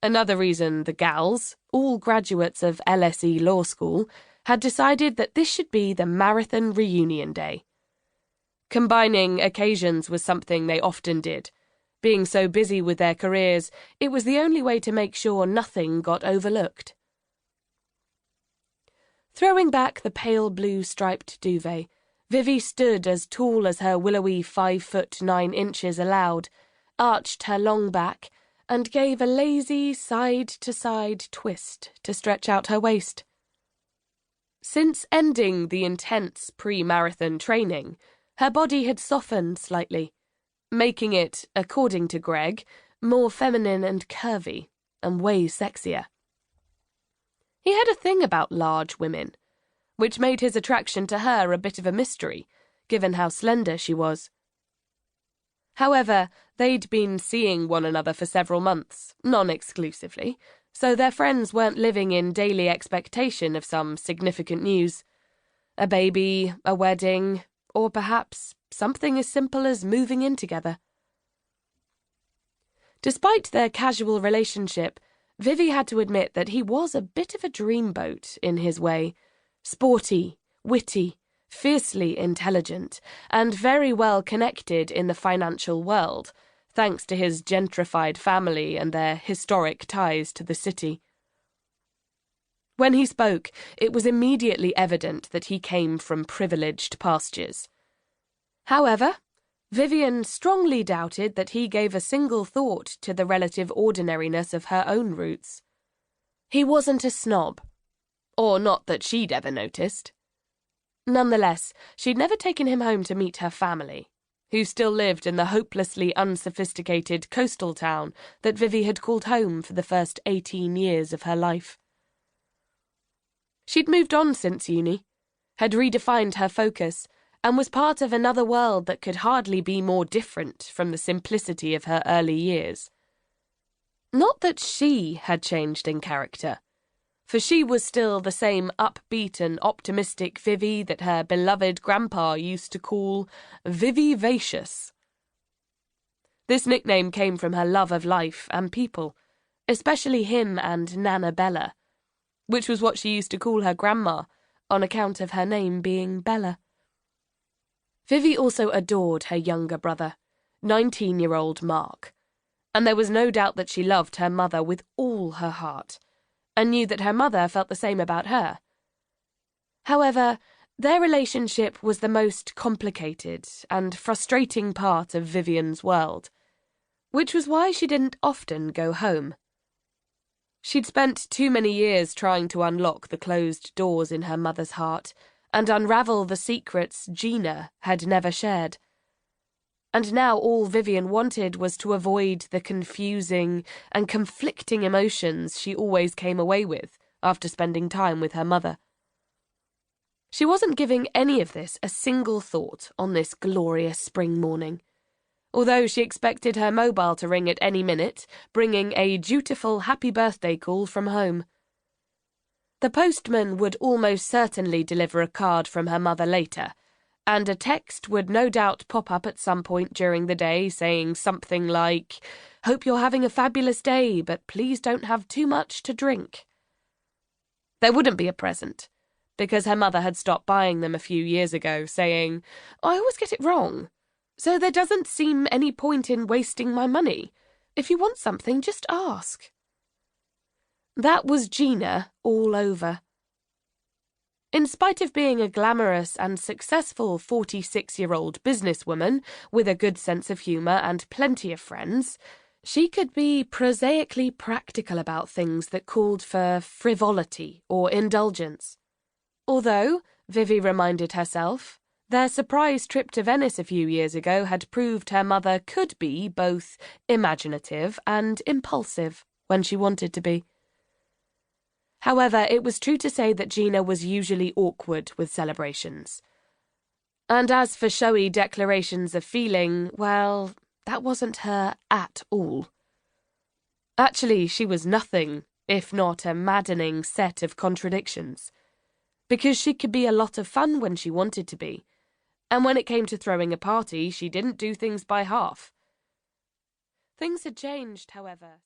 Another reason the gals, all graduates of LSE Law School, had decided that this should be the marathon reunion day. Combining occasions was something they often did. Being so busy with their careers, it was the only way to make sure nothing got overlooked. Throwing back the pale blue striped duvet, Vivi stood as tall as her willowy 5'9" allowed, arched her long back, and gave a lazy side-to-side twist to stretch out her waist. Since ending the intense pre-marathon training, her body had softened slightly, making it, according to Greg, more feminine and curvy, and way sexier. He had a thing about large women, which made his attraction to her a bit of a mystery, given how slender she was. However, they'd been seeing one another for several months, non-exclusively, so their friends weren't living in daily expectation of some significant news. A baby, a wedding, or perhaps something as simple as moving in together. Despite their casual relationship, Vivi had to admit that he was a bit of a dreamboat in his way, sporty, witty, fiercely intelligent, and very well connected in the financial world, thanks to his gentrified family and their historic ties to the city. When he spoke, it was immediately evident that he came from privileged pastures. However, Vivienne strongly doubted that he gave a single thought to the relative ordinariness of her own roots. He wasn't a snob, or not that she'd ever noticed. Nonetheless, she'd never taken him home to meet her family, who still lived in the hopelessly unsophisticated coastal town that Vivi had called home for the first 18 years of her life. She'd moved on since uni, had redefined her focus, and was part of another world that could hardly be more different from the simplicity of her early years. Not that she had changed in character, for she was still the same upbeat and optimistic Vivi that her beloved grandpa used to call Vivivacious. This nickname came from her love of life and people, especially him and Nana Bella, which was what she used to call her grandma, on account of her name being Bella. Vivi also adored her younger brother, 19-year-old Mark, and there was no doubt that she loved her mother with all her heart, and knew that her mother felt the same about her. However, their relationship was the most complicated and frustrating part of Vivienne's world, which was why she didn't often go home. She'd spent too many years trying to unlock the closed doors in her mother's heart and unravel the secrets Gina had never shared. And now all Vivienne wanted was to avoid the confusing and conflicting emotions she always came away with after spending time with her mother. She wasn't giving any of this a single thought on this glorious spring morning, although she expected her mobile to ring at any minute, bringing a dutiful happy birthday call from home. The postman would almost certainly deliver a card from her mother later, and a text would no doubt pop up at some point during the day saying something like, "Hope you're having a fabulous day, but please don't have too much to drink." There wouldn't be a present, because her mother had stopped buying them a few years ago, saying, "I always get it wrong, so there doesn't seem any point in wasting my money. If you want something, just ask." That was Gina all over. In spite of being a glamorous and successful 46-year-old businesswoman with a good sense of humour and plenty of friends, she could be prosaically practical about things that called for frivolity or indulgence. Although, Vivi reminded herself, their surprise trip to Venice a few years ago had proved her mother could be both imaginative and impulsive when she wanted to be. However, it was true to say that Gina was usually awkward with celebrations. And as for showy declarations of feeling, well, that wasn't her at all. Actually, she was nothing, if not a maddening set of contradictions, because she could be a lot of fun when she wanted to be, and when it came to throwing a party, she didn't do things by half. Things had changed, however.